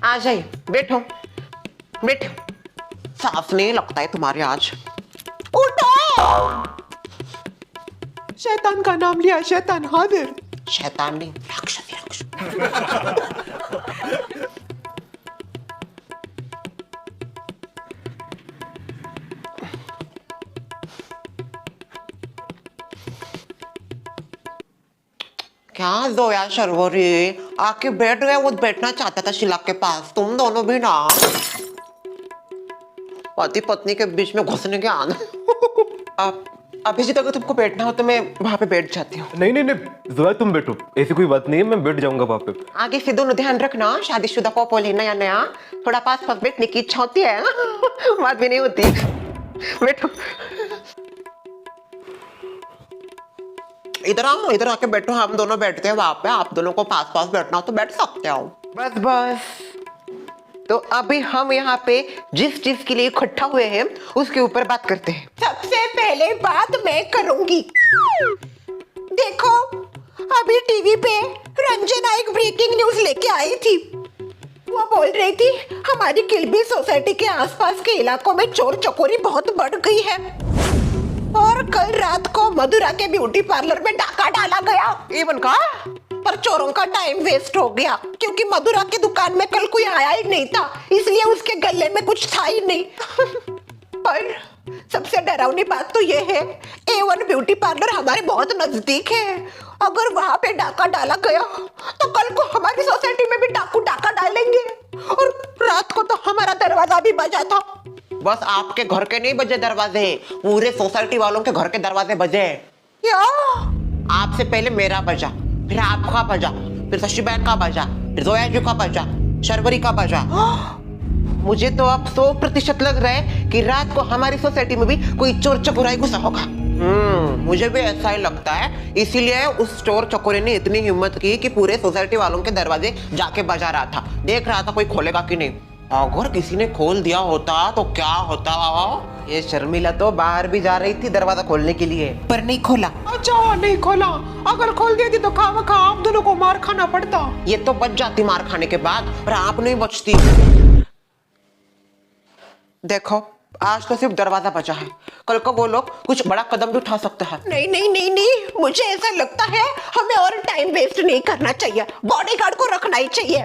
आ जाइए, बैठो बैठो। सांस नहीं लगता है तुम्हारे आज। उठो। शैतान का नाम लिया, शैतान हाजिर। शैतान नहीं, राक्षस राक्षस। क्या जोया शर्वरी, आके बैठ गए। वो बैठना चाहता था शीला के पास, तुम दोनों भी ना पति पत्नी के बीच में घुसने के आना। अब अभिजीत, अगर तुमको बैठना हो तो मैं वहां पे बैठ जाती हूँ। नहीं नहीं नहीं जोया, तुम बैठो, ऐसी कोई बात नहीं है, मैं बैठ जाऊंगा वहां पे। आगे से दोनों ध्यान रखना, शादीशुदा कपल है, नया नया थोड़ा पास पास बैठने की इच्छा होती है। बात भी नहीं होती। बैठो, इधर आओ, इधर आके बैठो। हम दोनों बैठते हैं वहां पे, आप दोनों को पास पास बैठना हो तो बैठ सकते हो। बस बस। तो अभी हम यहाँ पे जिस चीज के लिए इकट्ठा हुए हैं उसके ऊपर बात करते हैं। सबसे पहले बात मैं करूंगी। देखो, अभी टीवी पे रंजना एक ब्रेकिंग न्यूज लेके आई थी। वो बोल रही थी हमारी किलबी सोसाइटी के आसपास के इलाकों में चोर चकोरी बहुत बढ़ गई है, और कल रात को मधुरा के ब्यूटी पार्लर में डाका डाला गया। इवन का पर चोरों का टाइम वेस्ट हो गया, क्योंकि मधुरा की दुकान में कल कोई आया ही नहीं था, इसलिए उसके गले में कुछ था ही नहीं। पर सबसे डरावनी बात तो ये है, A1 ब्यूटी पार्लर हमारे बहुत नजदीक है। अगर वहां पे डाका डाला गया तो कल को हमारी सोसाइटी में भी डाकू डाका डालेंगे, और रात को तो हमारा दरवाजा भी बजा था। बस आपके घर के नहीं बजे दरवाजे, पूरे सोसाइटी वालों के घर के दरवाजे बजे। क्या? आपसे पहले मेरा बजा, फिर आपका बजा, फिर शशि बहन का बजा, फिर जोया जी का बजा, शर्वरी का बजा। मुझे तो अब 100% लग रहा है कि रात को हमारी सोसाइटी में भी कोई चोर चकोराई घुसा होगा। मुझे भी ऐसा ही लगता है, इसीलिए उस चोर चकोरे ने इतनी हिम्मत की कि पूरे सोसाइटी वालों के दरवाजे जाके बजा रहा था, देख रहा था कोई खोलेगा कि नहीं। अगर किसी ने खोल दिया होता तो क्या होता। ये शर्मिला तो बाहर भी जा रही थी दरवाजा खोलने के लिए, पर नहीं खोला। अच्छा, नहीं खोला। अगर खोल देती तो खामखा आप दोनों को मार खाना पड़ता। ये तो बच जाती मार खाने के बाद, पर आप नहीं बचती। देखो, आज तो सिर्फ दरवाजा बचा है, कल को वो लोग कुछ बड़ा कदम भी उठा सकते हैं। नहीं नहीं नहीं नहीं, मुझे ऐसा लगता है हमें और टाइम वेस्ट नहीं करना चाहिए, बॉडीगार्ड को रखना ही चाहिए।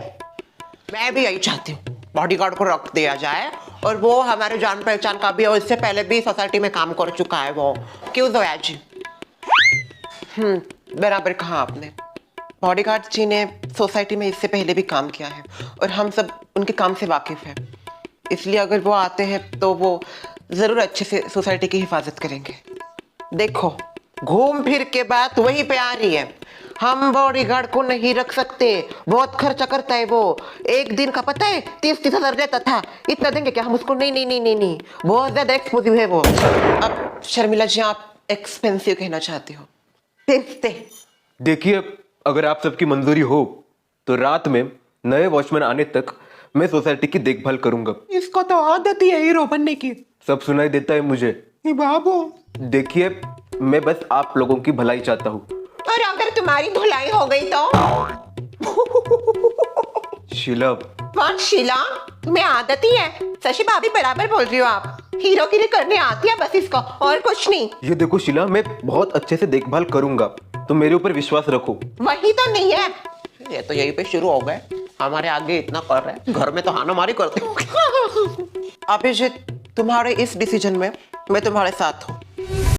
मैं भी यही चाहती हूँ, बॉडीगार्ड को रख दिया जाए, और वो हमारे जान पहचान का भी है, और इससे पहले भी सोसाइटी में काम कर चुका है वो। क्यों जोया जी? बराबर कहा आपने। बॉडीगार्ड जी ने सोसाइटी में इससे पहले भी काम किया है, और हम सब उनके काम से वाकिफ है, इसलिए अगर वो आते हैं तो वो जरूर अच्छे से सोसाइटी की हिफाजत करेंगे। देखो, घूम फिर के बात वहीं पे आ रही है। हम बॉडीगार्ड को नहीं रख सकते, बहुत खर्चा करता है वो। एक दिन का पता है 30-30 हजार लेता था, इतना देंगे क्या हम उसको? नहीं नहीं नहीं नहीं नहीं, बहुत ज्यादा एक्सपोजिव है वो। अब शर्मिला जी, आप एक्सपेंसिव कहना चाहती हो? देखिए, अगर आप सबकी मंजूरी हो तो रात में नए वॉचमैन आने तक मैं सोसाइटी की देखभाल करूंगा। इसको तो आदत ही है हीरो बनने की। सब सुनाई देता है मुझे। बाबू, देखिए, मैं बस आप लोगों की भलाई चाहता हूँ। और अगर तुम्हारी धुलाई हो गई तो? शीला, कौन शीला? तुम्हें आदत ही है। शशि भाभी बराबर बोल रही हो आप, हीरोगिरी करने आती है बस इसको, और कुछ नहीं। ये देखो शीला, मैं बहुत अच्छे से देखभाल करूंगा, तो मेरे ऊपर विश्वास रखो। वही तो नहीं है, ये तो यहीं पे शुरू हो गए, हमारे आगे इतना कर रहे हैं, घर में तो हानामारी करते हो। अभिजीत, तुम्हारे इस डिसीजन में मैं तुम्हारे साथ हूँ।